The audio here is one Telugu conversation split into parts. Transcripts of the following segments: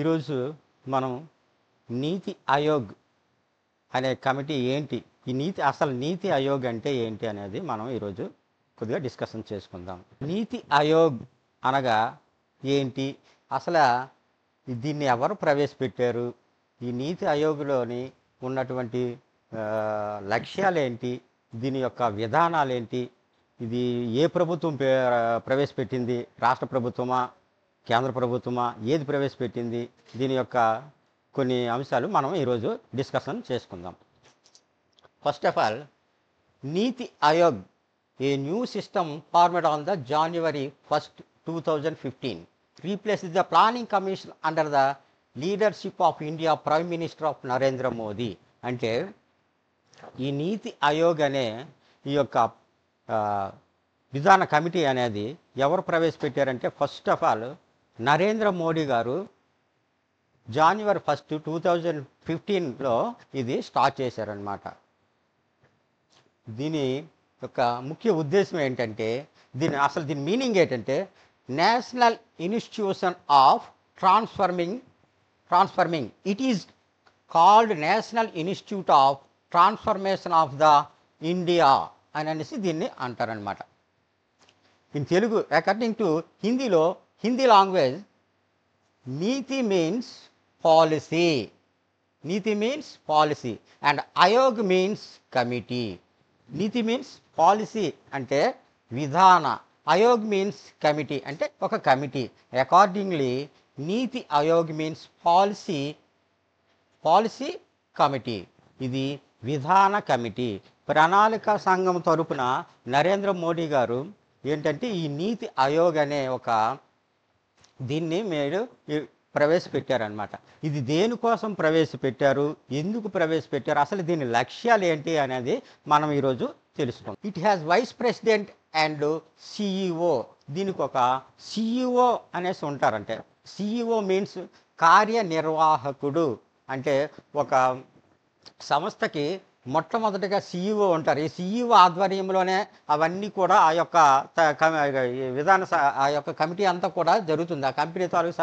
ఈరోజు మనం నీతి ఆయోగ్ అనే కమిటీ ఏంటి, అసలు నీతి ఆయోగ్ అంటే ఏంటి అనేది మనం ఈరోజు కొద్దిగా డిస్కషన్ చేసుకుందాం. నీతి ఆయోగ్ అనగా ఏంటి, అసలు దీన్ని ఎవరు ప్రవేశపెట్టారు, ఈ నీతి ఆయోగ్లోని ఉన్నటువంటి లక్ష్యాలేంటి, దీని యొక్క విధానాలేంటి, ఇది ఏ ప్రభుత్వం ప్రవేశపెట్టింది, రాష్ట్ర ప్రభుత్వమా కేంద్ర ప్రభుత్వమా, ఏది ప్రవేశపెట్టింది, దీని యొక్క కొన్ని అంశాలు మనం ఈరోజు డిస్కషన్ చేసుకుందాం. First of all, NITI Aayog a new system farm-made on the January 1st, 2015 replaces the planning commission under the leadership of India Prime Minister of Narendra Modi. అంటే ఈ నీతి ఆయోగ్ అనే ఈ యొక్క విధాన కమిటీ అనేది ఎవరు ప్రవేశపెట్టారంటే, first of all Narendra Modi గారు January 1st, 2015లో ఇది స్టార్ట్ చేశారనమాట. దీని యొక్క ముఖ్య ఉద్దేశం ఏంటంటే, దీని మీనింగ్ ఏంటంటే, national institution of transforming it is called national institute of transformation of the India అని అనేసి దీన్ని అంటారనమాట. In Telugu, according to Hindi language, niti means policy and aayog means committee. Niti means policy అంటే విధాన, ఆయోగ్ మీన్స్ కమిటీ అంటే ఒక కమిటీ. అకార్డింగ్లీ నీతి ఆయోగ్ మీన్స్ పాలసీ కమిటీ. ఇది విధాన కమిటీ. ప్రణాళిక సంఘం తరపున నరేంద్ర మోడీ గారు ఏంటంటే ఈ నీతి ఆయోగ్ అనే ఒక దీన్ని మీరు ప్రవేశపెట్టారనమాట. ఇది దేనికోసం ప్రవేశపెట్టారు, ఎందుకు ప్రవేశపెట్టారు, అసలు దీని లక్ష్యాలు ఏంటి అనేది మనం ఈరోజు తెలుసుకుందాం. It has vice president and CEO. దీనికి ఒక సిఇఓ అనేసి ఉంటారంటే, సిఇఓ మీన్స్ కార్యనిర్వాహకుడు. అంటే ఒక సంస్థకి మొట్టమొదటిగా సిఇఓ ఉంటారు. ఈ సిఇఓ ఆధ్వర్యంలోనే అవన్నీ కూడా ఆ యొక్క ఆ యొక్క కమిటీ అంతా కూడా జరుగుతుంది. ఆ కంపెనీ తాలూకు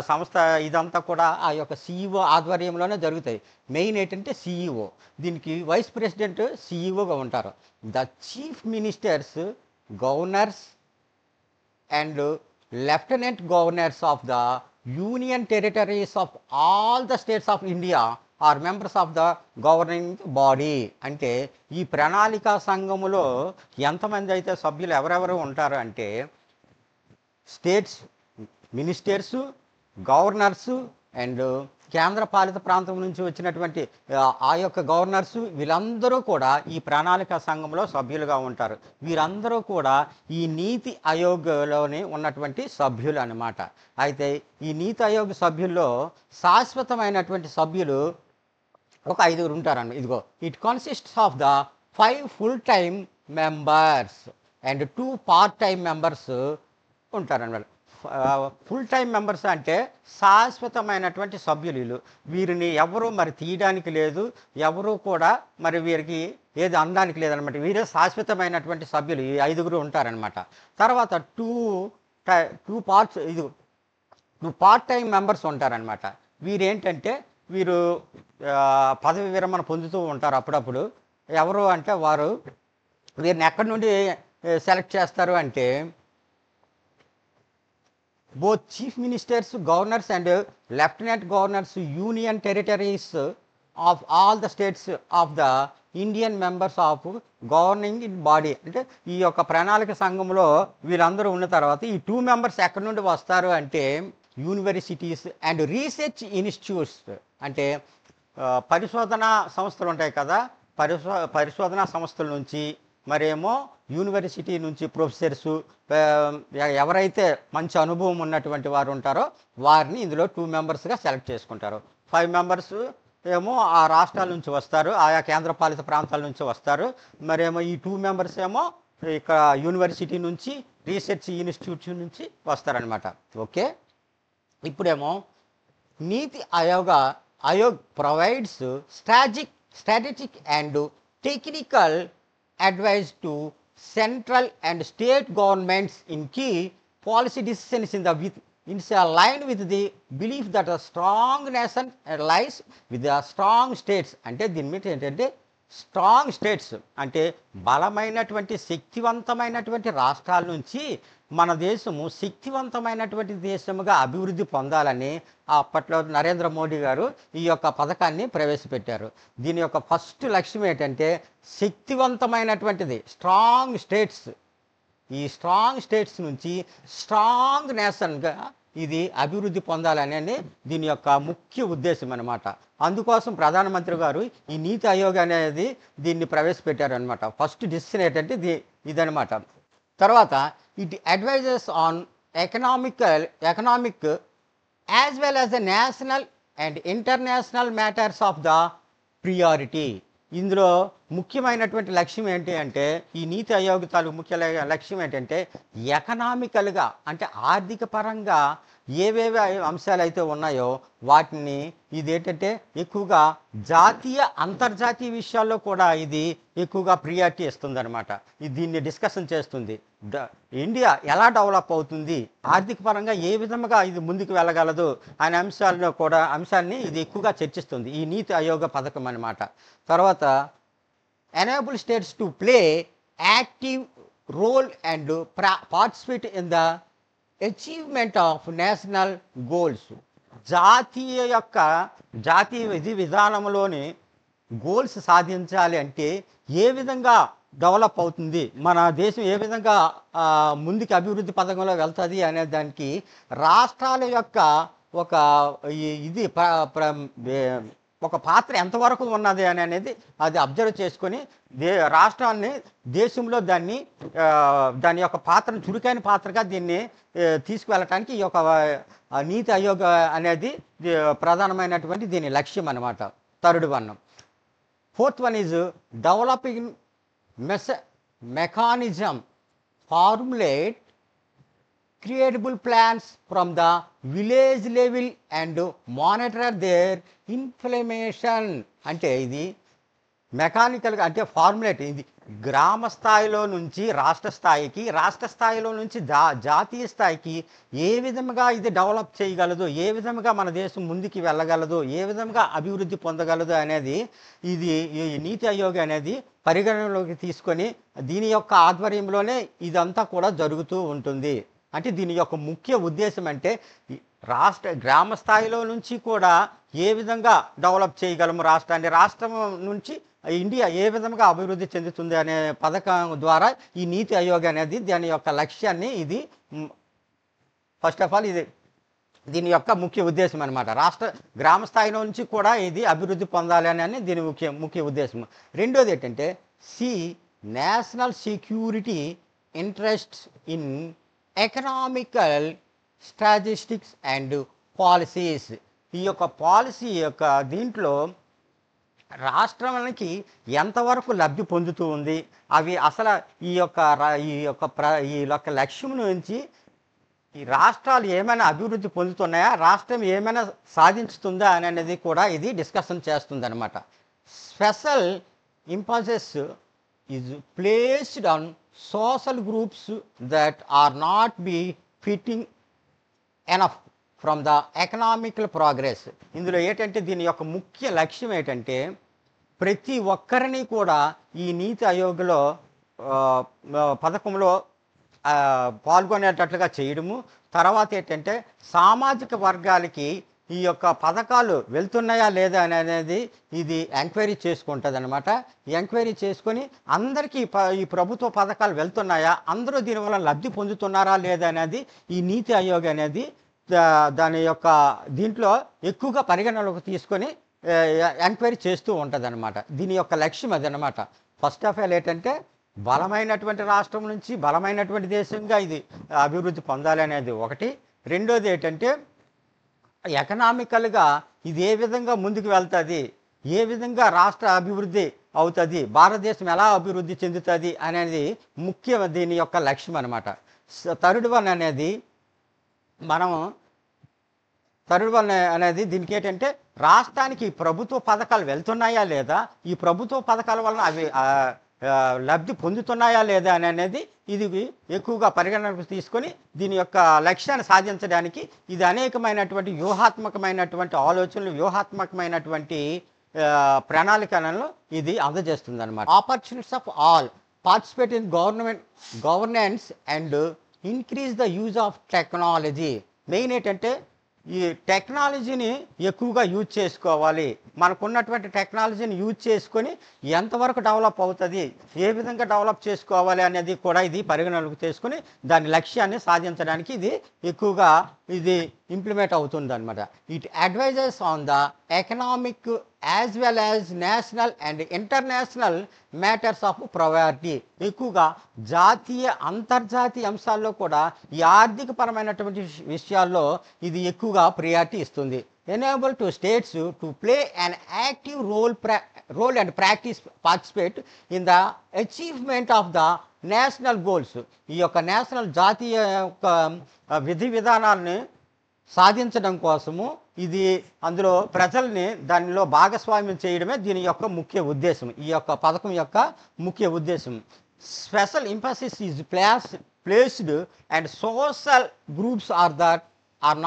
సంస్థ ఇదంతా కూడా ఆ యొక్క సిఇఓ ఆధ్వర్యంలోనే జరుగుతాయి. మెయిన్ ఏంటంటే సిఇఓ. దీనికి వైస్ ప్రెసిడెంట్ సిఇఓగా ఉంటారు. The chief ministers, governors and lieutenant governors of the union territories of all the states of India are members of the governing body. అంటే ఈ ప్రణాళికా సంఘములో ఎంతమంది అయితే సభ్యులు ఎవరెవరు ఉంటారు అంటే, స్టేట్స్ మినిస్టర్సు, గవర్నర్సు అండ్ కేంద్ర పాలిత ప్రాంతం నుంచి వచ్చినటువంటి ఆ యొక్క గవర్నర్సు, వీళ్ళందరూ కూడా ఈ ప్రణాళికా సంఘంలో సభ్యులుగా ఉంటారు. వీరందరూ కూడా ఈ నీతి ఆయోగ్లోనే ఉన్నటువంటి సభ్యులు అన్నమాట. అయితే ఈ నీతి ఆయోగ్ సభ్యుల్లో శాశ్వతమైనటువంటి సభ్యులు ఒక 5 ఉంటారన్న. ఇదిగో, it consists of the 5 full time members and 2 part time members ఉంటారన్నమాట. ఫుల్ టైం మెంబర్స్ అంటే శాశ్వతమైనటువంటి సభ్యులు. వీరిని ఎవరు మరి తీయడానికి లేదు, ఎవరు కూడా మరి వీరికి ఏది అనడానికి లేదనమాట. వీరే శాశ్వతమైనటువంటి సభ్యులు, ఈ 5 ఉంటారనమాట. తర్వాత 2 పార్ట్ టైం మెంబర్స్ ఉంటారనమాట. వీరేంటంటే వీరు పదవి విరమణ పొందుతూ ఉంటారు అప్పుడప్పుడు. ఎవరు అంటే వీరిని ఎక్కడి నుండి సెలెక్ట్ చేస్తారు అంటే, both chief ministers, governors and lieutenant governors, union territories of all the states of the Indian members of governing body. అంటే ఈ యొక్క ప్రణాళిక సంఘంలో వీళ్ళందరూ ఉన్న తర్వాత ఈ 2 మెంబర్స్ ఎక్కడి నుండి వస్తారు అంటే, యూనివర్సిటీస్ అండ్ రీసెర్చ్ ఇన్స్టిట్యూట్స్. అంటే పరిశోధనా సంస్థలు ఉంటాయి కదా, పరిశోధనా సంస్థల నుంచి, మరేమో యూనివర్సిటీ నుంచి ప్రొఫెసర్సు, ఎవరైతే మంచి అనుభవం ఉన్నటువంటి వారు ఉంటారో వారిని ఇందులో 2 మెంబర్స్గా సెలెక్ట్ చేసుకుంటారు. 5 మెంబర్స్ ఏమో ఆ రాష్ట్రాల నుంచి వస్తారు, ఆయా కేంద్ర పాలిత ప్రాంతాల నుంచి వస్తారు. మరేమో ఈ 2 మెంబర్స్ ఏమో ఇక్కడ యూనివర్సిటీ నుంచి, రీసెర్చ్ ఇన్స్టిట్యూట్ నుంచి వస్తారనమాట. ఓకే, ఇప్పుడేమో నీతి Aayog provides strategic and technical advice to central and state governments in key policy decisions in the it's aligned with the belief that a strong nation lies with the strong states. అంటే దీని మీద ఏంటంటే స్ట్రాంగ్ స్టేట్స్ అంటే బలమైనటువంటి శక్తివంతమైనటువంటి రాష్ట్రాల నుంచి మన దేశము శక్తివంతమైనటువంటి దేశముగా అభివృద్ధి పొందాలని అప్పట్లో నరేంద్ర మోడీ గారు ఈ యొక్క పథకాన్ని ప్రవేశపెట్టారు. దీని యొక్క ఫస్ట్ లక్ష్యం ఏంటంటే శక్తివంతమైనటువంటిది స్ట్రాంగ్ స్టేట్స్. ఈ స్ట్రాంగ్ స్టేట్స్ నుంచి స్ట్రాంగ్ నేషన్గా ఇది అభివృద్ధి పొందాలనేది దీని యొక్క ముఖ్య ఉద్దేశం అన్నమాట. అందుకోసం ప్రధానమంత్రి గారు ఈ నీతి ఆయోగ్ అనేది దీన్ని ప్రవేశపెట్టారనమాట. ఫస్ట్ డిసిషన్ ఏంటంటే ఇదనమాట. తర్వాత it advises on economic as well as the national and international matters of the priority. ఇందులో ముఖ్యమైనటువంటి లక్ష్యం ఏంటి అంటే ఈ నీతి ఆయోగ్ తాలూకు ముఖ్య లక్ష్యం ఏంటంటే ఎకనామికల్గా అంటే ఆర్థిక పరంగా ఏవేవి అంశాలు అయితే ఉన్నాయో వాటిని ఇదేంటంటే ఎక్కువగా జాతీయ అంతర్జాతీయ విషయాల్లో కూడా ఇది ఎక్కువగా ప్రియారిటీ ఇస్తుందన్నమాట. ఇది దీన్ని డిస్కషన్ చేస్తుంది. ఇండియా ఎలా డెవలప్ అవుతుంది, ఆర్థిక పరంగా ఏ విధంగా ఇది ముందుకు వెళ్ళగలదు అనే అంశాన్ని ఇది ఎక్కువగా చర్చిస్తుంది ఈ నీతి ఆయోగ పథకం అన్నమాట. తర్వాత enable states to play active role and participate in the achievement of national goals. జాతీయ విధి విధానంలోని గోల్స్ సాధించాలి అంటే ఏ విధంగా డెవలప్ అవుతుంది, మన దేశం ఏ విధంగా ముందుకు అభివృద్ధి పథకంలో వెళ్తుంది అనే దానికి రాష్ట్రాల యొక్క ఒక ఇది ఒక పాత్ర ఎంతవరకు ఉన్నది అనేది అది అబ్జర్వ్ చేసుకొని రాష్ట్రాన్ని దేశంలో దాని యొక్క పాత్రను చురుకైన పాత్రగా దీన్ని తీసుకువెళ్ళటానికి ఈ యొక్క నీతి ఆయోగ్ అనేది ప్రధానమైనటువంటి దీని లక్ష్యం అన్నమాట. Third one. Fourth one is developing mechanism formulate creatable plans from the village level and monitor their implementation. అంటే ఇది మెకానికల్గా అంటే ఫార్ములేట్ ఇది గ్రామ స్థాయిలో నుంచి రాష్ట్ర స్థాయికి, రాష్ట్ర స్థాయిలో నుంచి జాతీయ స్థాయికి ఏ విధంగా ఇది డెవలప్ చేయగలదు, ఏ విధంగా మన దేశం ముందుకు వెళ్ళగలదు, ఏ విధంగా అభివృద్ధి పొందగలదు అనేది ఇది ఈ నీతి ఆయోగ్ అనేది పరిగణనలోకి తీసుకొని దీని యొక్క ఆధ్వర్యంలోనే ఇదంతా కూడా జరుగుతూ ఉంటుంది. అంటే దీని యొక్క ముఖ్య ఉద్దేశం అంటే గ్రామ స్థాయిలో నుంచి కూడా ఏ విధంగా డెవలప్ చేయగలము రాష్ట్రాన్ని, రాష్ట్రం నుంచి ఇండియా ఏ విధంగా అభివృద్ధి చెందుతుంది అనే పథకం ద్వారా ఈ నీతి ఆయోగ్ అనేది దాని యొక్క లక్ష్యాన్ని ఇది ఫస్ట్ ఆఫ్ ఆల్ ఇది దీని యొక్క ముఖ్య ఉద్దేశం అనమాట. గ్రామ స్థాయిలో నుంచి కూడా ఇది అభివృద్ధి పొందాలి అని దీని ముఖ్య ఉద్దేశం. రెండోది ఏంటంటే national security interests in economical statistics and policies. ఈ యొక్క పాలసీ యొక్క దీంట్లో రాష్ట్రానికి ఎంతవరకు లబ్ధి పొందుతూ ఉంది, అవి అసలు ఈ యొక్క లక్ష్యం నుంచి ఈ రాష్ట్రాలు ఏమైనా అభివృద్ధి పొందుతున్నాయా, రాష్ట్రం ఏమైనా సాధించుతుందా అనేది కూడా ఇది డిస్కషన్ చేస్తుంది అనమాట. Special emphasis is placed on social groups that are not fitting enough from the economical progress. ఇందులో ఏంటంటే దీని యొక్క ముఖ్య లక్ష్యం ఏంటంటే ప్రతి ఒక్కరిని కూడా ఈ నీతి ఆయోగ్లో పథకంలో పాల్గొనేటట్లుగా చేయడము. తర్వాత ఏంటంటే సామాజిక వర్గాలకి ఈ యొక్క పథకాలు వెళ్తున్నాయా లేదా అనేది ఇది ఎంక్వైరీ చేసుకుంటుంది అనమాట. ఎంక్వైరీ చేసుకొని అందరికీ ఈ ప్రభుత్వ పథకాలు వెళ్తున్నాయా, అందరూ దీనివల్ల లబ్ధి పొందుతున్నారా లేదా అనేది ఈ నీతి ఆయోగ్ అనేది దాని యొక్క దీంట్లో ఎక్కువగా పరిగణనలోకి తీసుకొని ఎంక్వైరీ చేస్తూ ఉంటుంది అనమాట. దీని యొక్క లక్ష్యం అదనమాట. ఫస్ట్ ఆఫ్ ఆల్ ఏంటంటే బలమైనటువంటి రాష్ట్రం నుంచి బలమైనటువంటి దేశంగా ఇది అభివృద్ధి పొందాలి అనేది ఒకటి. రెండోది ఏంటంటే ఎకనామికల్గా ఇది ఏ విధంగా ముందుకు వెళ్తుంది, ఏ విధంగా రాష్ట్ర అభివృద్ధి అవుతుంది, భారతదేశం ఎలా అభివృద్ధి చెందుతుంది అనేది ముఖ్య దీని యొక్క లక్ష్యం అనమాట. థర్డ్ వన్ అనేది దీనికి ఏంటంటే రాష్ట్రానికి ప్రభుత్వ పథకాలు వెళ్తున్నాయా లేదా, ఈ ప్రభుత్వ పథకాల వలన అవి లబ్ధి పొందుతున్నాయా లేదా అనేది ఇది ఎక్కువగా పరిగణనకు తీసుకొని దీని యొక్క లక్ష్యాన్ని సాధించడానికి ఇది అనేకమైనటువంటి వ్యూహాత్మకమైనటువంటి ఆలోచనలు, వ్యూహాత్మకమైనటువంటి ప్రణాళికలను ఇది అందజేస్తుంది అనమాట. Opportunities of all participate in governance and increase the use of technology. Main ఏంటంటే ఈ టెక్నాలజీని ఎక్కువగా యూజ్ చేసుకోవాలి. మనకున్నటువంటి టెక్నాలజీని యూజ్ చేసుకొని ఎంతవరకు డెవలప్ అవుతుంది, ఏ విధంగా డెవలప్ చేసుకోవాలి అనేది కూడా ఇది పరిగణనలోకి తీసుకొని దాని లక్ష్యాన్ని సాధించడానికి ఇది ఎక్కువగా ఇది ఇంప్లిమెంట్ అవుతుంది అనమాట. It advises on the economic as well as national and international matters of priority. ఎక్కువగా జాతీయ అంతర్జాతీయ అంశాల్లో కూడా ఈ ఆర్థికపరమైనటువంటి విషయాల్లో ఇది ఎక్కువగా ప్రియారిటీ ఇస్తుంది. Enable to states to play an active role and participate in the achievement of the national goals. ఈ యొక్క నేషనల్ జాతీయ యొక్క విధి విధానాలని సాధించడం కోసము ఇది అందులో ప్రజల్ని దానిలో భాగస్వామ్యం చేయడమే దీని యొక్క ముఖ్య ఉద్దేశం. ఈ యొక్క పథకం యొక్క ముఖ్య ఉద్దేశం. Special emphasis is placed and social groups are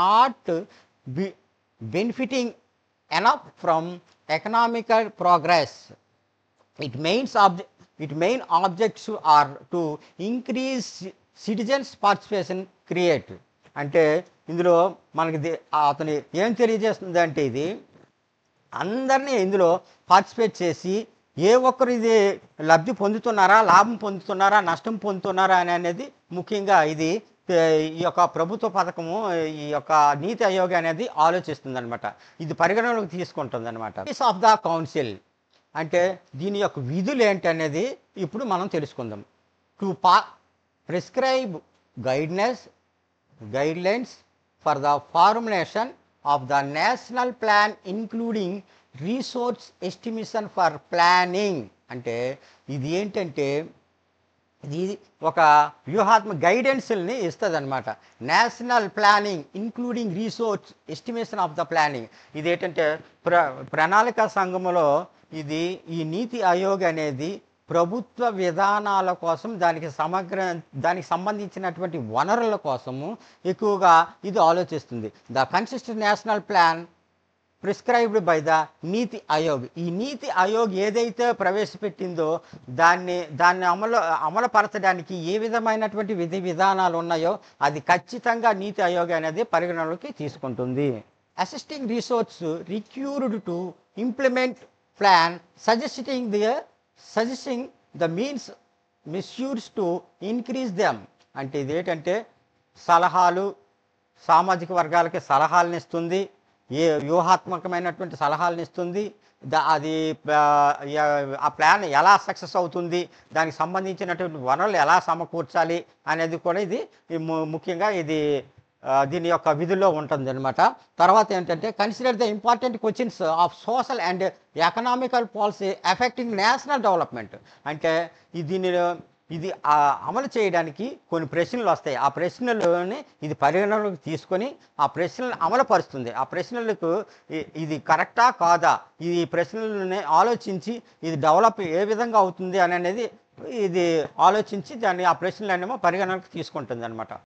not benefiting enough from economical progress. Its main objects are to increase citizens participation create. అంటే ఇందులో మనకి అతను ఏం తెలియజేస్తుంది అంటే ఇది అందరినీ ఇందులో పార్టిసిపేట్ చేసి ఏ ఒక్కరు ఇది లబ్ధి పొందుతున్నారా, లాభం పొందుతున్నారా, నష్టం పొందుతున్నారా అనేది ముఖ్యంగా ఇది ఈ యొక్క ప్రభుత్వ పథకము, ఈ యొక్క నీతి ఆయోగ్ అనేది ఆలోచిస్తుంది అనమాట. ఇది పరిగణనలోకి తీసుకుంటుంది అనమాట. ఆఫ్ ద కౌన్సిల్ అంటే దీని యొక్క విధులు ఏంటి అనేది ఇప్పుడు మనం తెలుసుకుందాం. To prescribe guidelines for the formulation of the national plan including resource estimation for planning. అంటే ఇది ఏంటంటే ఇది ఒక వ్యూహాత్మక గైడెన్స్ని ఇస్తుంది అనమాట. National planning including resource estimation of the planning. ఇది ఏంటంటే ప్రణాళిక సంఘములో ఇది ఈ నీతి ఆయోగ్ అనేది ప్రభుత్వ విధానాల కోసం దానికి సంబంధించినటువంటి వనరుల కోసము ఎక్కువగా ఇది ఆలోచిస్తుంది. The consistent national plan prescribed by the నీతి ఆయోగ్. ఈ నీతి ఆయోగ్ ఏదైతే ప్రవేశపెట్టిందో దాన్ని అమలుపరచడానికి ఏ విధమైనటువంటి విధి విధానాలు ఉన్నాయో అది ఖచ్చితంగా నీతి ఆయోగ్ అనేది పరిగణనలోకి తీసుకుంటుంది. Assisting resource required to implement plan suggesting the means measures to increase them. అంటే ఇది ఏంటంటే సలహాలు, సామాజిక వర్గాలకి సలహాలను ఇస్తుంది, ఏ వ్యూహాత్మకమైనటువంటి సలహాలను ఇస్తుంది. అది ఆ ప్లాన్ ఎలా సక్సెస్ అవుతుంది, దానికి సంబంధించినటువంటి వనరులు ఎలా సమకూర్చాలి అనేది కూడా ఇది ముఖ్యంగా ఇది దీని యొక్క విధుల్లో ఉంటుంది అనమాట. తర్వాత ఏంటంటే consider the important questions of social and economical policy effecting national development. అంటే ఇది అమలు చేయడానికి కొన్ని ప్రశ్నలు వస్తాయి. ఆ ప్రశ్నలని ఇది పరిగణనలోకి తీసుకొని ఆ ప్రశ్నలను అమలుపరుస్తుంది. ఆ ప్రశ్నలకు ఇది కరెక్టా కాదా, ఈ ప్రశ్నలని ఆలోచించి ఇది డెవలప్ ఏ విధంగా అవుతుంది అనేది ఇది ఆలోచించి దాన్ని ఆ ప్రశ్నలనేమో పరిగణనలోకి తీసుకుంటుంది అనమాట.